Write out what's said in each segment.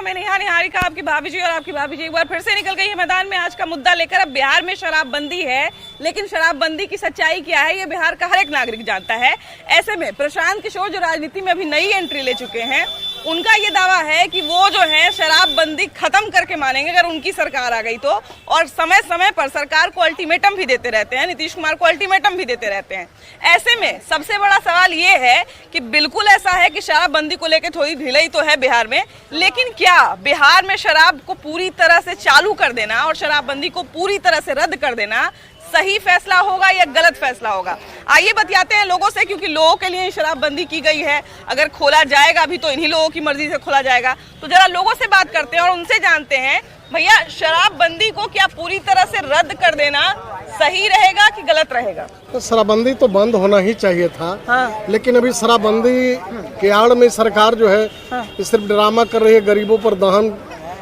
मैं नेहा निहारिका, आपकी भाभी जी और आपकी भाभी जी एक बार फिर से निकल गई है मैदान में आज का मुद्दा लेकर। अब बिहार में शराबबंदी है, लेकिन शराबबंदी की सच्चाई क्या है ये बिहार का हर एक नागरिक जानता है। ऐसे में प्रशांत किशोर जो राजनीति में अभी नई एंट्री ले चुके हैं, उनका ये दावा है कि वो जो है शराबबंदी खत्म करके मानेंगे अगर उनकी सरकार आ गई तो। और समय समय पर सरकार को अल्टीमेटम भी देते रहते हैं, नीतीश कुमार को अल्टीमेटम भी देते रहते हैं। ऐसे में सबसे बड़ा सवाल ये है कि बिल्कुल ऐसा है कि शराबबंदी को लेकर थोड़ी ढिलाई तो है बिहार में, लेकिन क्या बिहार में शराब को पूरी तरह से चालू कर देना और शराबबंदी को पूरी तरह से रद्द कर देना सही फैसला होगा या गलत फैसला होगा? आइए बतियाते हैं लोगों से, क्योंकि लोगों के लिए शराबबंदी की गई है। अगर खोला जाएगा भी तो इन्हीं लोगों की मर्जी से खोला जाएगा। तो जरा लोगों से बात करते हैं और उनसे जानते हैं, भैया शराबबंदी को क्या पूरी तरह से रद्द कर देना सही रहेगा कि गलत रहेगा? तो शराबबंदी तो बंद होना ही चाहिए था। हाँ। लेकिन अभी शराबबंदी के आड़ में सरकार जो है सिर्फ ड्रामा कर रही है, गरीबों पर दहन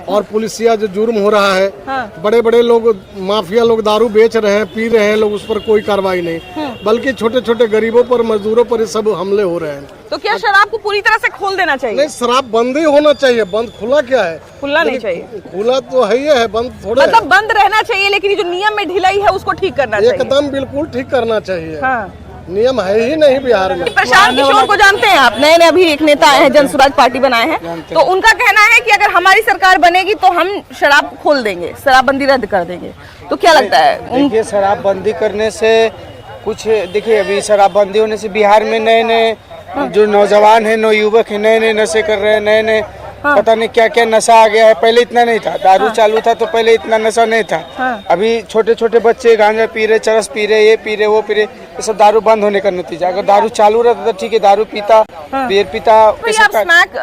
और पुलिसिया जो जुर्म हो रहा है। हाँ। बड़े बड़े लोग, माफिया लोग दारू बेच रहे हैं, पी रहे हैं लोग, उस पर कोई कार्रवाई नहीं, बल्कि छोटे छोटे गरीबों पर, मजदूरों पर ये सब हमले हो रहे हैं। तो क्या शराब को पूरी तरह से खोल देना चाहिए? नहीं, शराब बंदी होना चाहिए। बंद खुला क्या है? खुला नहीं चाहिए। खुला तो है ही है, बंद थोड़ा मतलब बंद रहना चाहिए, लेकिन जो नियम में ढिलाई है उसको ठीक करना चाहिए। एकदम बिल्कुल ठीक करना चाहिए। हाँ। नियम है ही नहीं बिहार में। प्रशांत किशोर को जानते हैं आप? नए अभी एक नेता है, जनसुराज पार्टी बनाए हैं, तो उनका कहना है कि अगर हमारी सरकार बनेगी तो हम शराब खोल देंगे, शराबबंदी रद्द कर देंगे। तो क्या लगता है? देखिए, शराबबंदी करने से कुछ, देखिए अभी शराबबंदी होने से बिहार में नए नए जो नौजवान है, नौयुवक है, नए नए नशे कर रहे हैं, नए नए पता नहीं क्या क्या नशा आ गया है। पहले इतना नहीं था, दारू चालू था तो पहले इतना नशा नहीं था। अभी छोटे छोटे बच्चे गांजा पी रहे, चरस पी रहे, ये पी रहे, वो पी रहे, ये सब दारू बंद होने का नतीजा। अगर दारू चालू रहता तो ठीक है, दारू पीता, बियर पीता। आप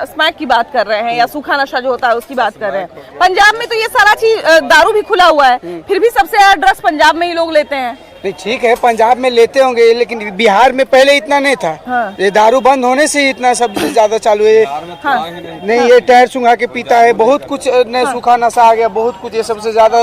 स्मैक की बात कर रहे हैं या सूखा नशा जो होता है उसकी बात कर रहे हैं। पंजाब में तो ये सारा चीज, दारू भी खुला हुआ है, फिर भी सबसे ज्यादा ड्रग्स पंजाब में ही लोग लेते हैं। नहीं, ठीक है, पंजाब में लेते होंगे, लेकिन बिहार में पहले इतना नहीं था। हाँ। ये दारू बंद होने से ही इतना सबसे ज्यादा चालू है। हाँ। नहीं, ये टायर सुंघा के पीता है, बहुत कुछ नए सूखा नशा आ गया, बहुत कुछ। ये सबसे ज्यादा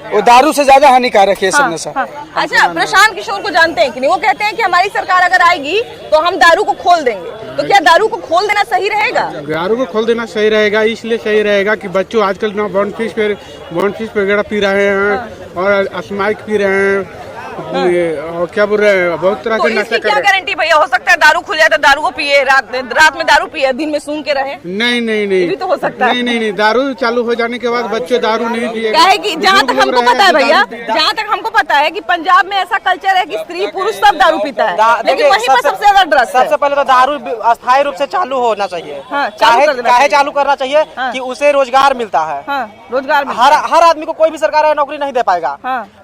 वो दारू से ज्यादा हानिकारक है सब नशा। अच्छा, प्रशांत किशोर को जानते हैं कि नहीं? वो कहते हैं कि हमारी सरकार अगर आएगी तो हम दारू को खोल देंगे। तो क्या दारू को खोल देना सही रहेगा? दारू को खोल देना सही रहेगा, इसलिए सही रहेगा कि बच्चों आजकल ना बॉन्डफिश वगैरह पी रहे हैं और स्मैक पी रहे हैं। और क्या बोल रहे हैं, बहुत तरह के नशा कर रहे हैं। क्या गारंटी भैया, हो सकता है दारू खुल जाए तो दारू को पिए, रात में दारू पिए, दिन में सूंघ के रहे? नहीं नहीं नहीं, भी तो हो सकता है। नहीं, दारू चालू हो जाने के बाद बच्चे दारू नहीं पिएगा। जहाँ तक हमको पता है भैया, जहाँ तक हमको पता है कि पंजाब में ऐसा कल्चर है कि स्त्री पुरुष सब दारू पीता है, लेकिन वहीं पर सबसे ज्यादा ड्रग्स है। सबसे पहले तो दारू अस्थायी रूप से चालू होना चाहिए। चाहे चालू करना चाहिए कि उसे रोजगार मिलता है। रोजगार हर आदमी को कोई भी सरकार नौकरी नहीं दे पाएगा।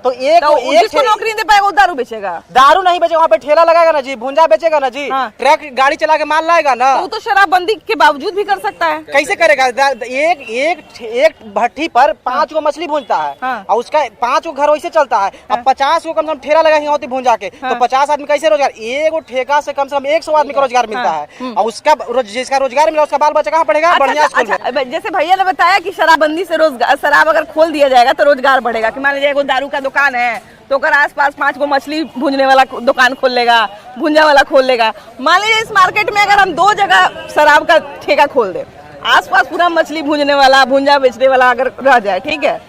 तो एक जिसको नौकरी नहीं दे पाएगा वो दारू बेचेगा। दारू नहीं बेचेगा, वहाँ पे ठेला लगाएगा ना जी, भुंजा बेचेगा ना जी, ट्रक गाड़ी चला के माल लाएगा ना। तो शराबबंदी के बावजूद भी कर सकता है। कैसे करेगा? एक भट्टी पर 5 गो मछली भूंजता है और उसका 5 गो घर वैसे चलता है। अब 50 गो कम से कम ठेला लगाएंगे होती भूंजा के, तो 50 आदमी कैसे रोजगार? एक ठेका से कम 100 आदमी को रोजगार मिलता है। और उसका जिसका रोजगार मिला उसका बाल बच्चा कहाँ पढ़ेगा? बढ़िया स्कूल में। जैसे भैया ने बताया कि शराबबंदी से रोजगार, शराब अगर खोल दिया जाएगा तो रोजगार बढ़ेगा। कि मान लीजिए कोई दारू का दुकान है तो अगर आसपास 5 गो मछली भूंजने वाला दुकान खोल लेगा, भुंजा वाला खोल लेगा। मान लीजिए इस मार्केट में अगर हम 2 जगह शराब का ठेका खोल दे, आसपास पूरा मछली भूंजने वाला, भुंजा बेचने वाला अगर रह जाए, ठीक है,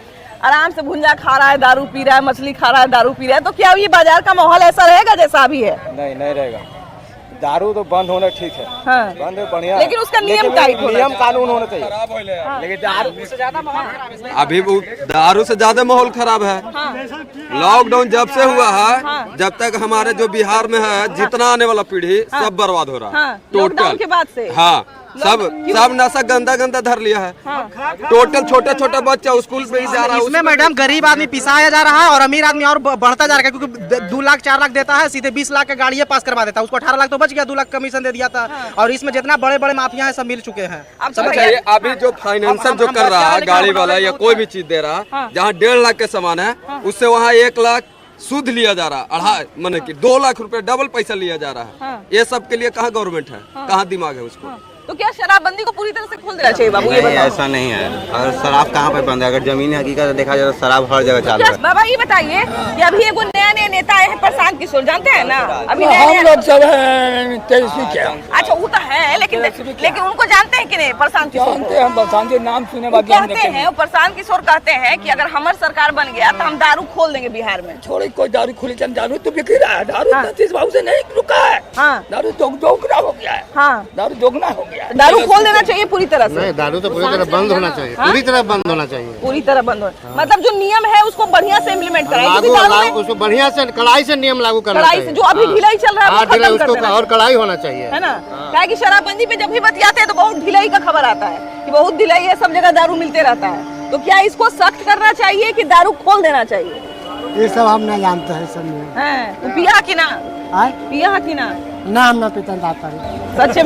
आराम से भुंजा खा रहा है, दारू पी रहा है, मछली खा रहा है, दारू पी रहा है, तो क्या ये बाजार का माहौल ऐसा रहेगा जैसा अभी है? नहीं रहेगा। दारू तो बंद होना ठीक है, बंद है बढ़िया, लेकिन उसका नियम टाइट होना, नियम कानून होना चाहिए। लेकिन दारू से ज्यादा माहौल, अभी दारू से ज्यादा माहौल खराब है। लॉकडाउन जब से हुआ है, जब तक हमारे जो बिहार में है, जितना आने वाला पीढ़ी सब बर्बाद हो रहा है टोटल के बाद से। हाँ, सब नशा गंदा धर लिया है। टोटल छोटा बच्चा स्कूल में ही जा रहा है। इसमें मैडम गरीब आदमी पिसाया जा रहा है और अमीर आदमी और बढ़ता जा रहा है, क्योंकि 2 लाख 4 लाख देता है, सीधे 20 लाख का गाड़ी पास करवा देता है। उसको 18 लाख तो बच गया, 2 लाख कमीशन दे दिया था। और इसमें जितना बड़े बड़े माफिया है सब मिल चुके हैं। अभी जो फाइनेंसर जो कर रहा है, गाड़ी वाला या कोई भी चीज दे रहा है, जहाँ 1.5 लाख के सामान है, उससे वहाँ 1 लाख सूद लिया जा रहा है, माने कि 2 लाख रुपए डबल पैसा लिया जा रहा है। ये सब के लिए कहाँ गवर्नमेंट है, कहाँ दिमाग है उसको? तो क्या शराबबंदी को पूरी तरह से खोल देना चाहिए बाबू? ये नहीं, बताओ। ऐसा नहीं है। अगर शराब कहाँ पे बंद है? अगर जमीन हकीकत देखा जाए तो शराब हर जगह चालू है। बाबा ये बताइए कि अभी एगो नया नया नेता आए हैं प्रशांत किशोर, जानते हैं ना? अभी हम लोग सब हैं तेजस्वी क्या अच्छा वो तो है, लेकिन उनको जानते हैं कि नहीं प्रशांत किशोर? जानते हैं, प्रशांत के नाम सुने वो बाकी हम कहते हैं, प्रशांत किशोर कहते हैं कि अगर हमारी सरकार बन गया तो हम दारू खोल देंगे बिहार में। छोड़ी कोई दारू खुली चल, दारू तो बिक रहा है, दारू नतीज भाव से नहीं रुका है। हाँ। दारू दोगुना हो गया है। हाँ। दारू दोगुना हो गया है। दारू खोल देना चाहिए पूरी तरह से। नहीं, दारू तो पूरी तरह बंद होना चाहिए, पूरी तरह बंद होना चाहिए, पूरी तरह बंद हो, मतलब जो नियम है उसको बढ़िया से इम्प्लीमेंट कराएं। क्योंकि दारू में उसको बढ़िया से कड़ाई से नियम लागू करना कड़ाई से चाहिए। जो अभी ढिलाई चल रहा है वो खत्म कर उसको देना और कड़ाई होना चाहिए, है ना? क्या कि शराबबंदी पे जब भी बतियाते हैं तो बहुत ढिलाई का खबर आता है कि बहुत ढिलाई है, सब जगह दारू मिलते रहता है। तो क्या इसको सख्त करना चाहिए कि दारू खोल देना चाहिए? ये सब हम नहीं जानते हैं, सब नहीं हैं तो पिया कि ना? पिया कि ना? नाम ना पिता जाता है। सच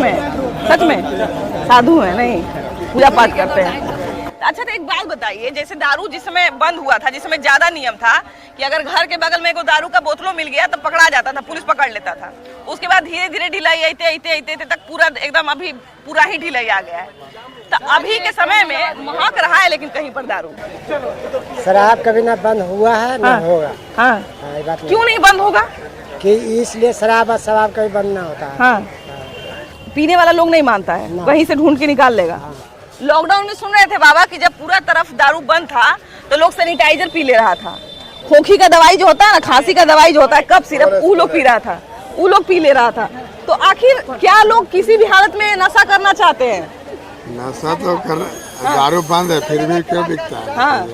में साधु है, नहीं पूजा पाठ करते हैं। अच्छा तो एक बात बताइए, जैसे दारू जिस समय बंद हुआ था, जिस समय ज्यादा नियम था कि अगर घर के बगल में कोई दारू का बोतलों मिल गया तो पकड़ा जाता था, पुलिस पकड़ लेता था। उसके बाद धीरे धीरे ढिलाई आते तक पूरा एकदम अभी पूरा ही ढिलाई आ गया है। तो अभी के समय में महक रहा है लेकिन कहीं पर दारू। शराब कभी ना बंद हुआ है ना होगा। हाँ। ये बात क्यों नहीं बंद होगा? कि इसलिए शराब और शराब कभी बंद ना होता है। हाँ। पीने वाला लोग नहीं मानता है, वहीं से ढूंढ के निकाल लेगा। लॉकडाउन में सुन रहे थे बाबा कि जब पूरा तरफ दारू बंद था तो लोग सैनिटाइजर पी ले रहा था। खोखी का दवाई जो होता है ना, खांसी का दवाई जो होता है, कफ सिरप, वो लोग पी रहा था, वो लोग पी ले रहा था। तो आखिर क्या लोग किसी भी हालत में नशा करना चाहते हैं? नशा तो कर, दारू बंद है फिर भी क्यों बिकता है? हाँ।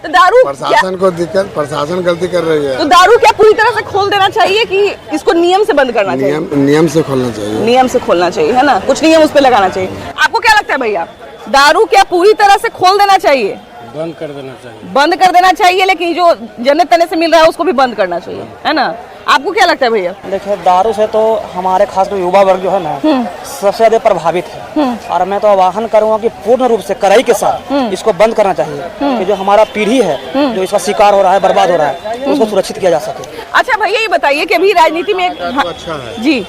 तो दारू प्रशासन को दिक्कत, प्रशासन गलती कर रही है। तो दारू क्या पूरी तरह से खोल देना चाहिए कि इसको नियम से बंद करना चाहिए? नियम से खोलना चाहिए। नियम से खोलना चाहिए, है ना? कुछ नियम उस पर लगाना चाहिए। आपको क्या लगता है भैया, दारू क्या पूरी तरह से खोल देना चाहिए? बंद कर देना चाहिए। बंद कर देना चाहिए, लेकिन जो जने तने से मिल रहा है उसको भी बंद करना चाहिए, है ना? आपको क्या लगता है भैया? देखिए दारू से तो हमारे खासकर युवा वर्ग जो है ना सबसे ज्यादा प्रभावित है। और मैं तो आह्वान करूंगा कि पूर्ण रूप से कड़ाई के साथ इसको बंद करना चाहिए कि जो हमारा पीढ़ी है जो इसका शिकार हो रहा है, बर्बाद हो रहा है, उसको सुरक्षित किया जा सके। अच्छा भैया ये बताइए कि अभी राजनीति में अच्छा है जी,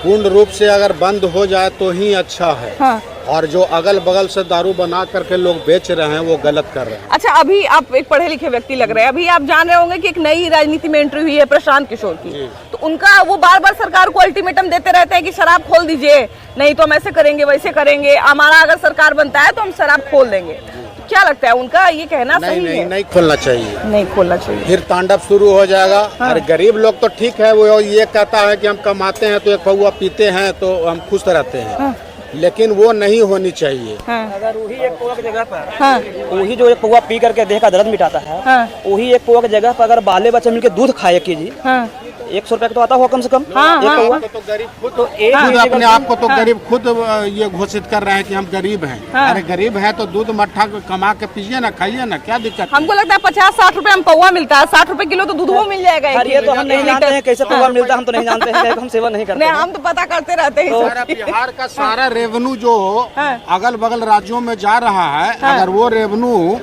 पूर्ण रूप से अगर बंद हो जाए तो ही अच्छा है। हाँ। और जो अगल बगल से दारू बना करके लोग बेच रहे हैं वो गलत कर रहे हैं। अच्छा अभी आप एक पढ़े लिखे व्यक्ति लग रहे हैं, अभी आप जान रहे होंगे कि एक नई राजनीति में एंट्री हुई है प्रशांत किशोर की। तो उनका वो बार बार सरकार को अल्टीमेटम देते रहते हैं कि शराब खोल दीजिए, नहीं तो हम ऐसे करेंगे वैसे करेंगे, हमारा अगर सरकार बनता है तो हम शराब खोल देंगे। तो क्या लगता है उनका ये कहना सही है? नहीं खोलना चाहिए, नहीं खोलना चाहिए। फिर तांडव शुरू हो जाएगा। अरे गरीब लोग तो ठीक है, वो ये कहता है कि हम कमाते हैं तो एक पौवा पीते हैं तो हम खुश रहते हैं, लेकिन वो नहीं होनी चाहिए। अगर वही एक पौवा की जगह पर वही जो एक पौवा पी करके देह का दर्द मिटाता है, वही एक पौवा की जगह पर अगर बाले बच्चे मिलकर दूध खाए कीजिए, 100 रुपए का तो आता होगा कम से कम। एक पौवा तो गरीब खुद तो एक खुद अपने आप को तो गरीब खुद ये घोषित कर रहे हैं कि हम गरीब हैं। अरे गरीब है तो दूध मट्ठा कमा के पीजिए ना, खाइए ना, क्या दिक्कत है? हमको लगता है 50-60 रुपए हम पौवा मिलता है, 60 रुपए किलो तो दूध वो मिल जाएगा। ये तो हम नहीं जानते हैं कैसे पौवा मिलता है, हम तो नहीं जानते हैं, हम सेवा नहीं करते नहीं, हैं। हम तो पता करते रहते हैं। सारा बिहार का सारा रेवेन्यू जो अगल बगल राज्यों में जा रहा है, अगर वो रेवेन्यू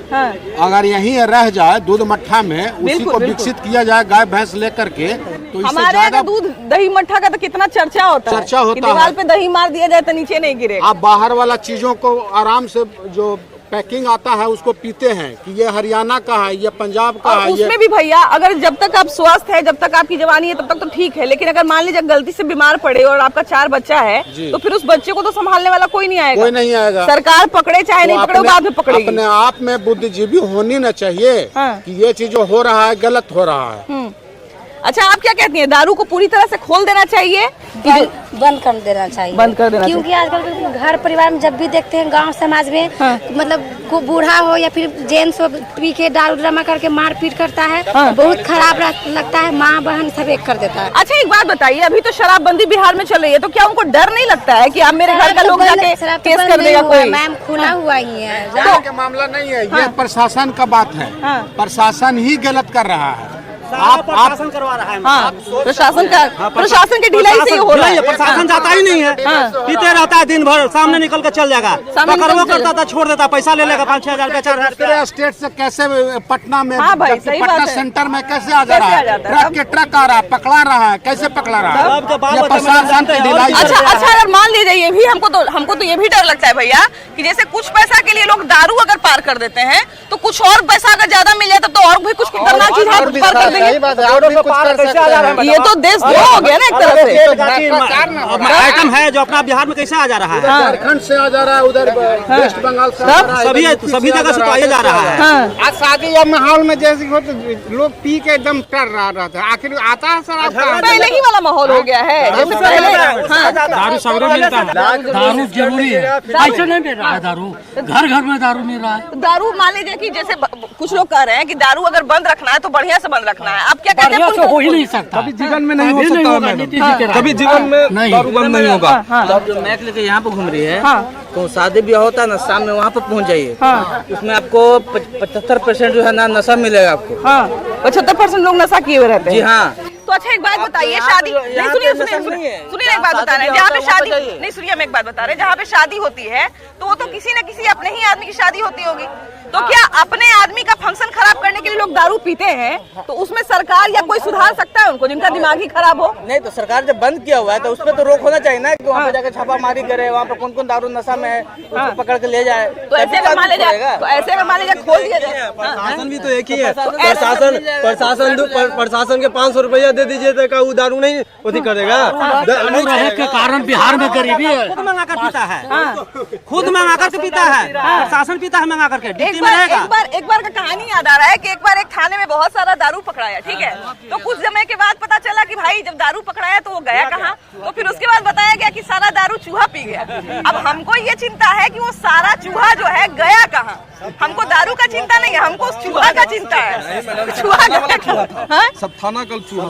अगर यहीं रह जाए दूध मट्ठा में, उसी को विकसित किया जाए गाय भैंस लेकर के, तो इससे हमारे ज्यादा यहाँ दूध दही मट्ठा का तो कितना चर्चा होता है कि दीवार पे दही मार दिया जाए तो नीचे नहीं गिरेगा। आप बाहर वाला चीजों को आराम से जो पैकिंग आता है उसको पीते हैं कि ये हरियाणा का है, ये पंजाब का है। उसमें भी भैया अगर जब तक आप स्वस्थ है, जब तक आपकी जवानी है, तब तक तो ठीक है, लेकिन अगर मान लीजिए गलती से बीमार पड़े और आपका 4 बच्चा है तो फिर उस बच्चे को तो संभालने वाला कोई नहीं आएगा। कोई नहीं आएगा। सरकार पकड़े चाहे नहीं पकड़े, बाद में पकड़ेगी। अपने आप में बुद्धिजीवी होनी न चाहिए कि ये चीज जो हो रहा है गलत हो रहा है। अच्छा आप क्या कहती हैं, दारू को पूरी तरह से खोल देना चाहिए? बंद कर देना चाहिए। बंद कर देना क्योंकि आजकल घर परिवार में जब भी देखते हैं गांव समाज में मतलब को बूढ़ा हो या फिर जेंट्स हो पी के दारू ड्रामा करके मार पीट करता है, बहुत खराब लगता है। माँ बहन सब एक कर देता है। अच्छा एक बात बताइए, अभी तो शराबबंदी बिहार में चल रही है, तो क्या उनको डर नहीं लगता है कि आप मेरे घर का लोग जाके केस कर देगा कोई? मैम खुला हुआ ही है, का मामला नहीं है, ये प्रशासन का बात है। प्रशासन ही गलत कर रहा है। प्रशासन करवा रहा है। हाँ, प्रशासन की ढिलाई से ही हो रहा है। प्रशासन जाता ही नहीं है, पीते रहता है दिन भर, सामने निकल कर चल जाएगा, पकड़वा करता था, छोड़ देता, पैसा ले लेगा 5-6 हजार रुपया, 4 हजार। स्टेट से कैसे पटना में, हाँ भाई, सही बात पटना है। सेंटर में कैसे आ जा रहा है? ट्रक के ट्रक आ रहा है, पकड़ा रहा है, कैसे पकड़ा रहा है? ये प्रशासन की ढिलाई। अच्छा, अगर मान लीजिए ये भी हमको तो ये भी डर लगता है भैया कि जैसे कुछ पैसा के लिए लोग दारू अगर पार कर देते हैं तो कुछ और पैसा अगर ज्यादा मिल जाए तो और भी कुछ खतरनाक चीज पार कर देंगे। ये तो देशद्रोह हो गया ना एक तरह से। आइटम है जो अपना बिहार में कैसे आ जा रहा है, झारखंड से आ जा रहा है, उधर वेस्ट बंगाल से आ रहा है, सभी जगह से तो आया जा रहा है। आज शादी या माहौल में जैसे हो तो लोग पी के एकदम कर रहा था, आखिर आता है शराब का। पहले ही वाला माहौल हो गया है, जैसे पहले दारू सब मिलता है, दारू जरूरी है, ऐसे नहीं मिल रहा है दारू, घर घर में दारू मिल रहा है। दारू मान लीजिए कि जैसे कुछ लोग कह रहे हैं कि दारू अगर बंद रखना है तो बढ़िया से बंद रखना है, आप क्या कहते हैं? बढ़िया से हो ही नहीं सकता, कभी जीवन में नहीं हो सकता, कभी जीवन में दारू बंद नहीं होगा। आप जो मैक लेके यहाँ पे घूम रही है, तो शादी ब्याह होता है ना, शाम में वहाँ पे पहुँच जाइए, उसमें आपको 75% जो है ना नशा मिलेगा आपको। 75% लोग नशा किए हुए रहते हैं। जी हाँ। तो अच्छा एक बात बताइए, शादी नहीं, सुनिए एक बात बता रहे हैं, जहाँ पे शादी नहीं, सुनिए हम एक बात बता रहे हैं, जहाँ पे शादी होती है तो वो तो किसी न किसी अपने ही आदमी की शादी होती होगी, तो क्या अपने आदमी का फंक्शन खराब करने के लिए लोग दारू पीते हैं तो उसमें सरकार या कोई सुधार सकता है उनको जिनका दिमाग ही खराब हो? नहीं तो सरकार जब बंद किया हुआ है तो उसपे तो रोक होना चाहिए ना, कि वहाँ पे जाकर छापामारी करे, वहाँ पे कौन कौन दारू नशा में है उसको पकड़ के ले जाए। तो ऐसे अगर मान लीजिए खोल दिया जाए। प्रशासन भी तो एक ही है, प्रशासन के 500 रुपया दे दीजिए तो वो दारू नहीं उठी करेगा। दारू रहे के कारण बिहार में गरीबी है, खुद मंगा कर पीता है, खुद मंगा कर पीता है, प्रशासन पीता है मंगा करके। एक बार का कहानी याद आ रहा है कि एक बार एक थाने में बहुत सारा दारू पकड़ाया, ठीक है, तो कुछ समय के बाद पता चला कि भाई जब दारू पकड़ाया तो वो गया कहाँ, तो फिर उसके बाद बताया गया कि सारा दारू चूहा पी गया। अब हमको ये चिंता है कि वो सारा चूहा जो है गया कहाँ, हमको दारू का चिंता नहीं है, हमको चूहा का चिंता है। चूहा गया कहाँ? सब थाना का चूहा,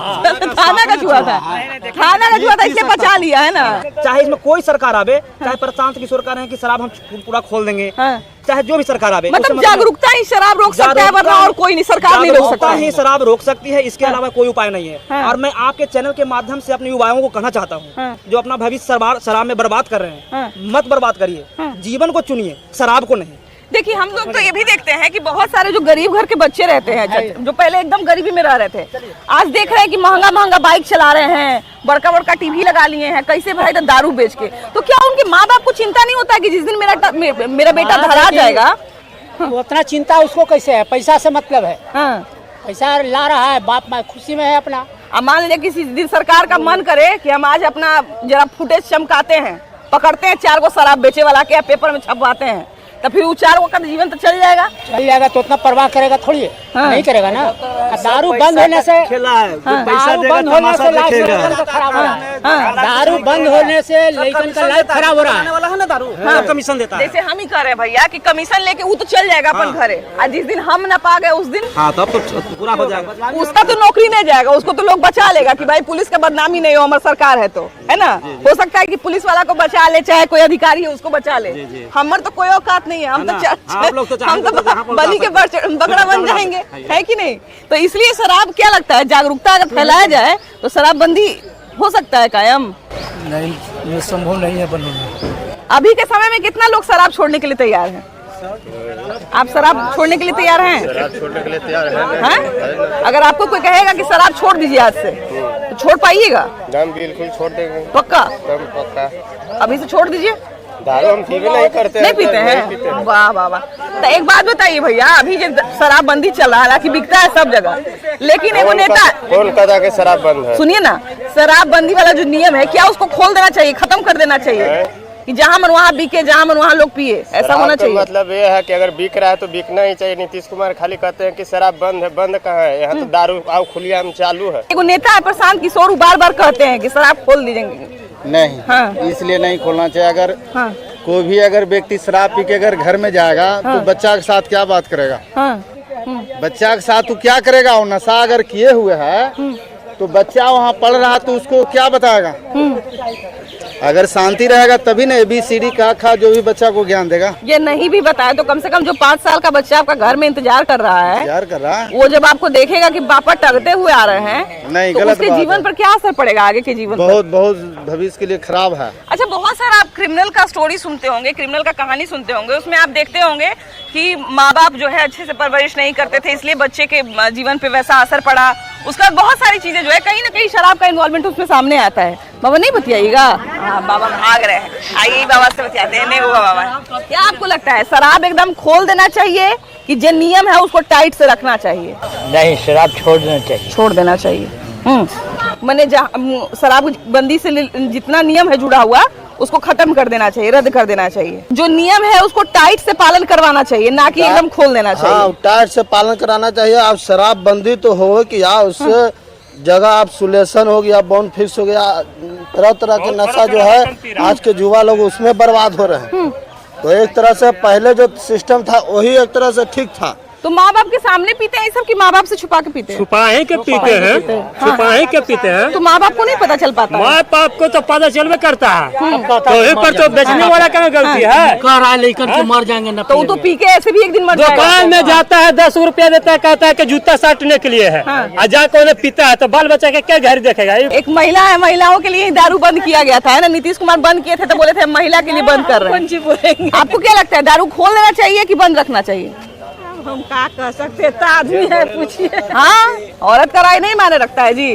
थाना का चूहा था, इसलिए बचा लिया है ना। चाहे इसमें कोई सरकार आवे, चाहे प्रशांत की सरकार है कि शराब हम पूरा खोल देंगे, चाहे जो भी सरकार आवे, मतलब जागरूकता ही शराब रोक सकता है, वरना और कोई नहीं, सरकार नहीं रोक सकता ही शराब रोक सकती है, इसके अलावा कोई उपाय नहीं है। और मैं आपके चैनल के माध्यम से अपने युवाओं को कहना चाहता हूँ जो अपना भविष्य शराब में बर्बाद कर रहे हैं, मत बर्बाद करिए, जीवन को चुनिए, शराब को नहीं। देखिए हम लोग तो ये भी देखते हैं कि बहुत सारे जो गरीब घर के बच्चे रहते हैं जो पहले एकदम गरीबी में रह रहे थे, आज देख रहे हैं कि महंगा महंगा बाइक चला रहे हैं, बड़का बड़का टीवी लगा लिए हैं, कैसे भाई तो दारू बेच के। तो क्या उनके माँ बाप को चिंता नहीं होता कि जिस दिन मेरा बेटा धरा जाएगा? उतना चिंता उसको कैसे है, पैसा से मतलब है, पैसा ला रहा है, बाप माँ खुशी में है अपना। अब मान लीजिए किसी दिन सरकार का मन करे कि हम आज अपना जरा फुटेज चमकाते हैं, पकड़ते हैं 4 को शराब बेचे वाला के, पेपर में छपवाते हैं, तो फिर वो 4 का जीवन तो चल जाएगा तो उतना परवाह करेगा थोड़ी है, नहीं करेगा ना। दारू बंद होने से खेला है, पैसा बंद होने से लाइफ खराब हो रहा है, दारू बंद होने से लड़कन का लाइफ खराब हो रहा है ना, दारू कमीशन देता है। जैसे हम ही कह रहे हैं भैया कि कमीशन लेके वो तो चल जाएगा अपन घरे, और जिस दिन हम न पा गए उस दिन तब तो पूरा हो जाएगा, उसका तो नौकरी नहीं जाएगा, उसको तो लोग बचा लेगा कि भाई पुलिस का बदनामी नहीं हो, हमारी सरकार है तो, है ना। हो सकता है कि पुलिस वाला को बचा ले, चाहे कोई अधिकारी है उसको बचा ले, हमारे तो कोई औकात नहीं है, हम तो बलि के बकरा बन जाएंगे, है कि नहीं। तो इसलिए शराब क्या लगता है, जागरूकता अगर फैलाया जाए तो शराबबंदी हो सकता है कायम? नहीं, ये संभव नहीं है बनना। अभी के समय में कितना लोग शराब छोड़ने के लिए तैयार हैं? आप शराब छोड़ने के लिए तैयार हैं? शराब छोड़ने के लिए तैयार है। अगर आपको कोई कहेगा कि शराब छोड़ दीजिए आज से, तो छोड़ पाइएगा? बिल्कुल छोड़ देंगे, पक्का? पक्का। अभी से छोड़ दीजिए। दारू हम नहीं करते, नहीं पीते हैं? वाह वाह वाह। तो एक बात बताइए भैया, अभी जो शराबबंदी चल रहा है, हालांकि बिकता है सब जगह, लेकिन एगो नेता कौन कहता है कि शराब बंद है? सुनिए ना, शराबबंदी वाला जो नियम है क्या उसको खोल देना चाहिए, खत्म कर देना चाहिए कि जहाँ मन वहाँ बिके, जहाँ मन वहाँ लोग पिए, ऐसा होना चाहिए। मतलब ये है कि अगर बिक रहा है तो बिकना ही चाहिए। नीतीश कुमार खाली कहते हैं कि शराब बंद है, बंद कहाँ है, यहाँ तो दारू आओ खुलियाम चालू है। एगो नेता है प्रशांत किशोर, बार बार कहते हैं कि शराब खोल दीजिए। नहीं, इसलिए नहीं खोलना चाहिए। अगर कोई भी अगर व्यक्ति शराब पी के अगर घर में जाएगा तो बच्चा के साथ क्या बात करेगा? बच्चा के साथ तो क्या करेगा? वो नशा अगर किए हुए है तो बच्चा वहाँ पढ़ रहा तो उसको क्या बताएगा? अगर शांति रहेगा तभी ना ABCD का खा जो भी बच्चा को ज्ञान देगा। ये नहीं भी बताया तो कम से कम जो 5 साल का बच्चा आपका घर में इंतजार कर रहा है, वो जब आपको देखेगा कि पापा टगते हुए आ रहे हैं, नहीं, तो उसके जीवन पर क्या असर पड़ेगा, आगे के जीवन बहुत बहुत भविष्य के लिए खराब है। अच्छा, बहुत सारा आप क्रिमिनल का स्टोरी सुनते होंगे, क्रिमिनल का कहानी सुनते होंगे, उसमें आप देखते होंगे कि माँ बाप जो है अच्छे से परवरिश नहीं करते थे, इसलिए बच्चे के जीवन पे वैसा असर पड़ा। उसके बाद बहुत सारी चीजें जो है कहीं ना कहीं शराब का इन्वॉल्वमेंट उसमें सामने आता है। बाबा नहीं बतियाइएगा? हाँ, बाबा भाग रहे हैं, आइए बाबा से बतियाते हैं। नहीं होगा बाबा, क्या आपको लगता है शराब एकदम खोल देना चाहिए कि जो नियम है उसको टाइट से रखना चाहिए? नहीं, शराब छोड़ देना चाहिए। छोड़ देना चाहिए। मैंने शराब बंदी से जितना नियम है जुड़ा हुआ उसको खत्म कर देना चाहिए, रद्द कर देना चाहिए। जो नियम है उसको टाइट से पालन करवाना चाहिए, ना कि एकदम खोल देना चाहिए। हाँ, टाइट से पालन कराना चाहिए। आप शराब बंदी तो हो कि या उससे जगह आप सुलेशन हो गया, बॉन्ड फिक्स हो गया, तरह तरह के नशा जो है आज के युवा लोग उसमें बर्बाद हो रहे हैं। तो एक तरह से पहले जो सिस्टम था वही एक तरह से ठीक था। तो माँ बाप के सामने पीते हैं सब कि माँ बाप से छुपा के पीते हैं? छुपाए के पीते हैं, छुपाए के पीते हैं। तो माँ बाप को नहीं पता चल पाता? माँ बाप को तो पता चलवे करता है, तो वहीं पर तो बेचने वाला क्या गलती है? कह रहा है लेकिन के मर जाएंगे ना, तो पी के ऐसे भी एक दिन मर जाएगा। दुकान में जाता है 10 रुपया देता है, कहता है कि जूता साटने के लिए है, और जाकर उन्हें पीता है तो बाल बच्चा के क्या घर देखेगा? एक महिला है, महिलाओं के लिए दारू बंद किया गया था, है ना? नीतीश कुमार बंद किए थे तो बोले थे महिला के लिए बंद कर रहे हैं। आपको क्या लगता है, दारू खोल देना चाहिए कि बंद रखना चाहिए? हम क्या कह सकते हैं, आदमी है, पूछिए। हाँ, औरत का राय नहीं माने रखता है जी।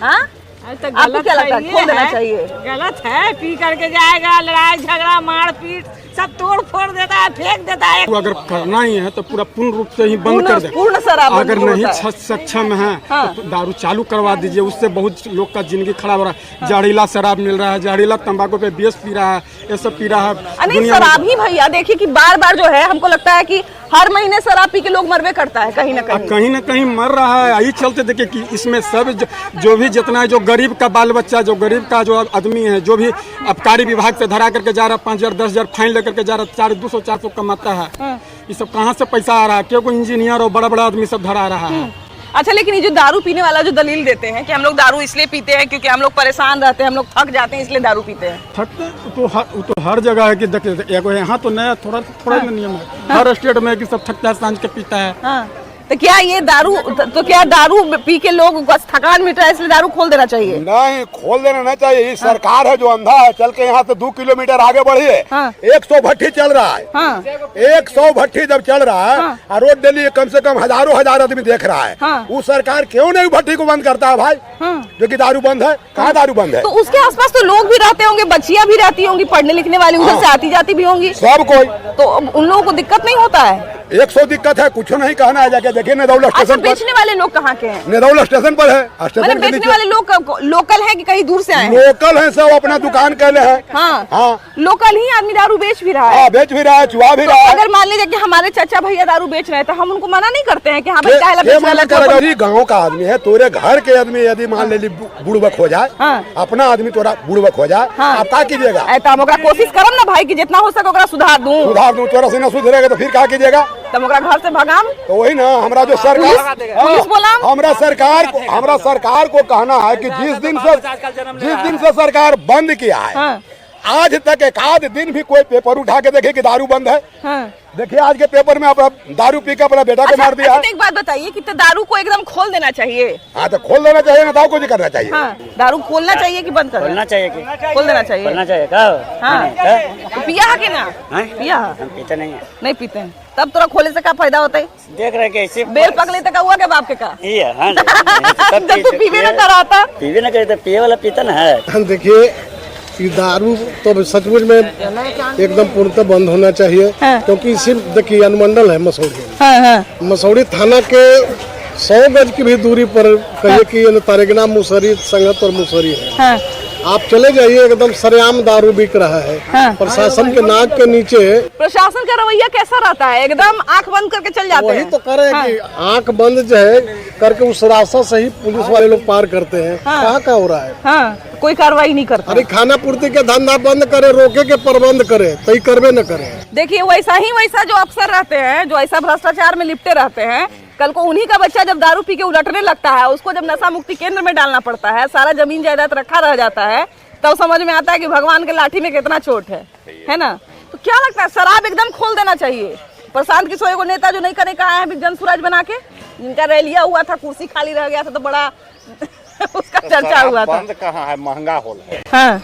हाँ, आपको क्या लगता है, खोल देना चाहिए? गलत है, पी करके जाएगा, लड़ाई झगड़ा मारपीट सब तोड़ फोड़ देता है, फेंक देता है। अगर करना ही है तो पूरा पूर्ण रूप से ही बंद कर दे। पूर्ण शराब अगर नहीं सक्षम है तो दारू चालू करवा दीजिए। उससे बहुत लोग का जिंदगी खराब हो रहा है। जहरीला शराब मिल रहा है, जहरीला तंबाकू पे बेस पी रहा है, ये सब पी रहा है। नहीं, शराब ही भैया देखिए कि बार बार जो है हमको लगता है कि हर महीने शराब पी के लोग मरवे करता है, कहीं ना कहीं मर रहा है। यही चलते देखिए कि इसमें सब जो भी जितना है, जो गरीब का बाल बच्चा, जो गरीब का जो आदमी है, जो भी आबकारी विभाग से धरा करके जा रहा है, 5,000 10,000 फाइन लेकर के जा रहा है, 200-400 कमाता है। ये सब कहाँ से पैसा आ रहा है? क्योंकि इंजीनियर और बड़ा बड़ा आदमी सब धरा रहा है। अच्छा, लेकिन ये जो दारू पीने वाला जो दलील देते हैं कि हम लोग दारू इसलिए पीते हैं क्योंकि हम लोग परेशान रहते हैं, हम लोग थक जाते हैं इसलिए दारू पीते हैं। थकते तो हर जगह है कि देखिए यहाँ तो नया थोड़ा नियम है। हर स्टेट में कि सब थकता है, सांझ के पीता है। तो क्या ये दारू पी के लोग थकान मिट रहा है इसलिए दारू खोल देना चाहिए? नहीं, खोल देना नहीं चाहिए। ये सरकार है जो अंधा है, चल के यहाँ से 2 किलोमीटर आगे बढ़ी है। 100 भट्टी चल रहा है। 100 भट्टी जब चल रहा है और रोड डेली कम से कम हजारों हजार आदमी देख रहा है, वो सरकार क्यों नहीं भट्टी को बंद करता है भाई? जो कि दारू बंद है, कहाँ दारू बंद है? तो उसके आसपास तो लोग भी रहते होंगे, बच्चियां भी रहती होंगी, पढ़ने लिखने वाली उधर से आती जाती भी होंगी, सब कोई। तो उन लोगों को दिक्कत नहीं होता है? 100 दिक्कत है, कुछ नहीं कहना है। जाके देखिए नेदौला स्टेशन पर। बेचने वाले लोग कहाँ के हैं? नेदौला स्टेशन पर है। स्टेशन बेचने वाले लोग लोकल है कि कहीं दूर से आए हैं? लोकल है, सब अपना दुकान कैले है। हाँ, लोकल ही आदमी दारू बेच भी रहा है। बेच भी रहा है, चुहा भी रहा है। अगर मान लीजिए कि हमारे चाचा भैया दारू बेच रहे हैं तो हम उनको मना नहीं करते हैं कि हाँ भाई गाँव का आदमी है, तोरे घर के आदमी यदि मान ले बुड़बक हो जाए, अपना आदमी तोरा बुड़बक हो जाए, आप क्या कीजिएगा? कोशिश करम ना भाई कि जितना हो सके सुधार दूं। तोरा से न सुधरेगा तो फिर क्या कीजिएगा? तब घर से भगाम। तो वही ना, हमरा जो सरकार, हमरा सरकार को कहना है कि जिस दिन से सरकार बंद किया है, आज तक एक आध दिन भी कोई पेपर उठा के देखे कि दारू बंद है। देखिए आज के पेपर में अपना दारू पी के अपना बेटा को मार दिया। एक बात बताइए कि दारू को एकदम खोल देना चाहिए? हाँ, तो खोल देना चाहिए ना, दारू को करना चाहिए। दारू खोलना चाहिए कि बंद करना चाहिए? खोल देना चाहिए। पिया के ना पिया पीते नहीं पीते हैं, तब तोरा खोले से क्या फायदा होता है? देख रहे कैसे बेल पकले तक हुआ क्या बाप के का? जब तू पीवे ना कराता, पीवे ना करते, पिए वाला पीता ना है। देखिए ये दारू तो सचमुच में एकदम पूर्णतः बंद होना चाहिए। क्योंकि सिर्फ देखिए अनुमंडल है मसौढ़ी, मसौढ़ी थाना के 100 गज की भी दूरी पर कहिए कि तारेगना मुसहरी संगत और मुसहरी है। आप चले जाइए, एकदम सरेआम दारू बिक रहा है। प्रशासन के नाक के नीचे प्रशासन का रवैया कैसा रहता है? एकदम आंख बंद करके चल जाते हैं। वही तो करे कि आंख बंद जो है करके उस रास्ता से ही पुलिस वाले लोग पार करते हैं। कहाँ का हो रहा है? कोई कार्रवाई नहीं करता। अरे खाना पूर्ति के धंधा बंद करे, रोके के प्रबंध करे, तो ये करवे न करे। देखिए वैसा जो अफसर रहते हैं, जो ऐसा भ्रष्टाचार में लिपटे रहते हैं, कल को उन्हीं का बच्चा जब दारू पी के उलटने लगता है, उसको जब नशा मुक्ति केंद्र में डालना पड़ता है, सारा जमीन जायदाद रखा रह जाता है, तब समझ में आता है कि भगवान के लाठी में कितना चोट है ना। तो क्या लगता है, शराब एकदम खोल देना चाहिए? प्रशांत किशोर को नेता जो नहीं करने का आया है जन स्वराज बना के, जिनका रैलिया हुआ था, कुर्सी खाली रह गया था तो बड़ा उसका चर्चा हुआ था। बंद कहाँ है, महंगा हॉल है। हाँ।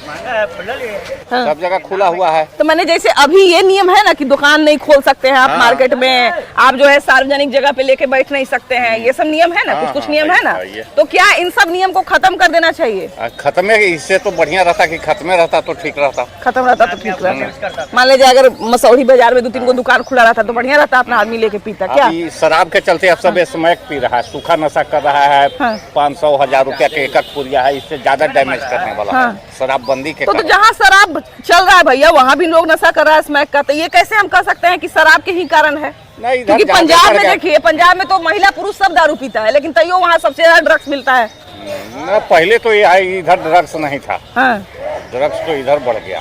सब जगह खुला हुआ है। तो मैंने जैसे अभी ये नियम है ना कि दुकान नहीं खोल सकते हैं आप, मार्केट में आप जो है सार्वजनिक जगह पे लेके बैठ नहीं सकते हैं, ये सब नियम है ना, कुछ नियम है ना। तो क्या इन सब नियम को खत्म कर देना चाहिए? खत्म, इससे तो बढ़िया रहता कि खत्म रहता तो ठीक रहता। खत्म रहता तो ठीक रहता। मान लीजिए अगर मसौढ़ी बाजार में 2-3 दुकान खुला रहता तो बढ़िया रहता, अपना आदमी लेके पीता। क्या शराब के चलते अब सब स्मैक पी रहा है, सूखा नशा कर रहा है, 500-1000 रुपया के एक पुरिया है, इससे ज्यादा डैमेज करने वाला है शराबबंदी के। तो जहाँ शराब चल रहा है भैया वहाँ भी लोग नशा कर रहा है स्मैक का, तो ये कैसे हम कह सकते हैं कि शराब के ही कारण है? क्योंकि पंजाब में देखिए, पंजाब में तो महिला पुरुष सब दारू पीता है, लेकिन तैयो वहाँ सबसे ज्यादा ड्रग्स मिलता है। पहले तो ये इधर ड्रग्स नहीं था, ड्रग्स तो इधर बढ़ गया।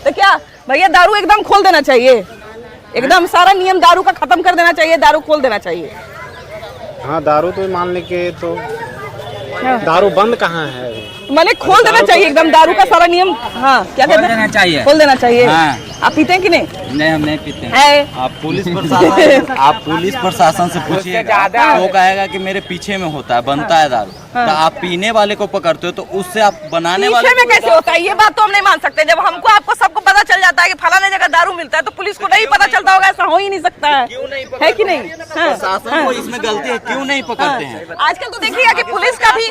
तो क्या भैया दारू एकदम खोल देना चाहिए? एकदम सारा नियम दारू का खत्म कर देना चाहिए, दारू खोल देना चाहिए? हाँ, दारू तो मानने के तो दारू बंद कहाँ है, मैंने खोल देना चाहिए एकदम दारू का सारा नियम। हाँ, क्या कहते हैं? देना चाहिए, खोल देना चाहिए। हाँ। आप पीते हैं कि नहीं? नहीं, हम नहीं पीते हैं। आप पुलिस प्रशासन से पूछिएगा तो कहेगा कि मेरे पीछे में होता है, बनता है दारू। तो आप पीने वाले को पकड़ते हो तो उससे आप बनाने वाले में कैसे होता है? ये बात तो हम नहीं मान सकते। जब हमको आपको सबको पता चल जाता है कि फलाने जगह दारू मिलता है तो पुलिस को नहीं पता चलता होगा? ऐसा हो ही नहीं सकता है, है कि नहीं? प्रशासन को इसमें गलती है, क्यों नहीं पकड़ते हैं? आजकल तो देखिएगा कि पुलिस का भी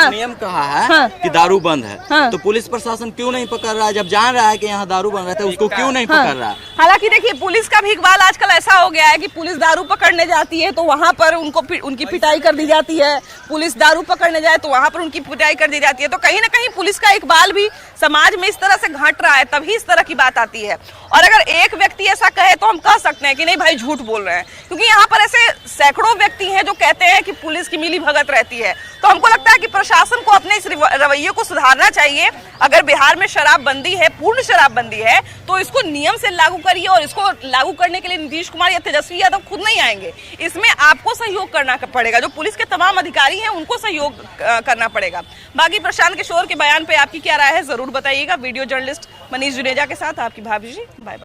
नियम कहा है कि दारू बंद है, तो पुलिस प्रशासन क्यों नहीं पकड़ रहा है? जब जान रहा है कि यहाँ दारू बन रहा है उसको क्यों नहीं पकड़ रहा है? हालांकि देखिए, पुलिस का भी इकबाल आजकल ऐसा हो गया है कि पुलिस दारू पकड़ने जाती है तो वहाँ पर उनकी पिटाई कर दी जाती है, पुलिस दारू पकड़ने जाए तो वहाँ पर उनकी पिटाई कर दी जाती है। तो कहीं ना कहीं पुलिस का इकबाल भी समाज में इस तरह से घट रहा है, तभी इस तरह की बात आती है। और अगर एक व्यक्ति ऐसा कहे तो हम कह सकते हैं कि नहीं भाई झूठ बोल रहे हैं, क्योंकि यहाँ पर ऐसे सैकड़ों व्यक्ति हैं जो कहते हैं कि पुलिस की मिली भगत रहती है। तो हमको लगता है कि प्रशासन को अपने इस रवैये को सुधारना चाहिए। अगर बिहार में शराबबंदी है, पूर्ण शराबबंदी है, तो इसको नियम से लागू करिए, और इसको लागू करने के लिए नीतीश कुमार या तेजस्वी यादव खुद नहीं आएंगे, इसमें आपको सहयोग करना पड़ेगा। जो पुलिस के तमाम अधिकारी हैं उनको सहयोग करना पड़ेगा। बाकी प्रशांत किशोर के बयान पे आपकी क्या राय है जरूर बताइएगा। वीडियो जर्नलिस्ट मनीष जुनेजा के साथ आपकी भाभी जी। Bye bye.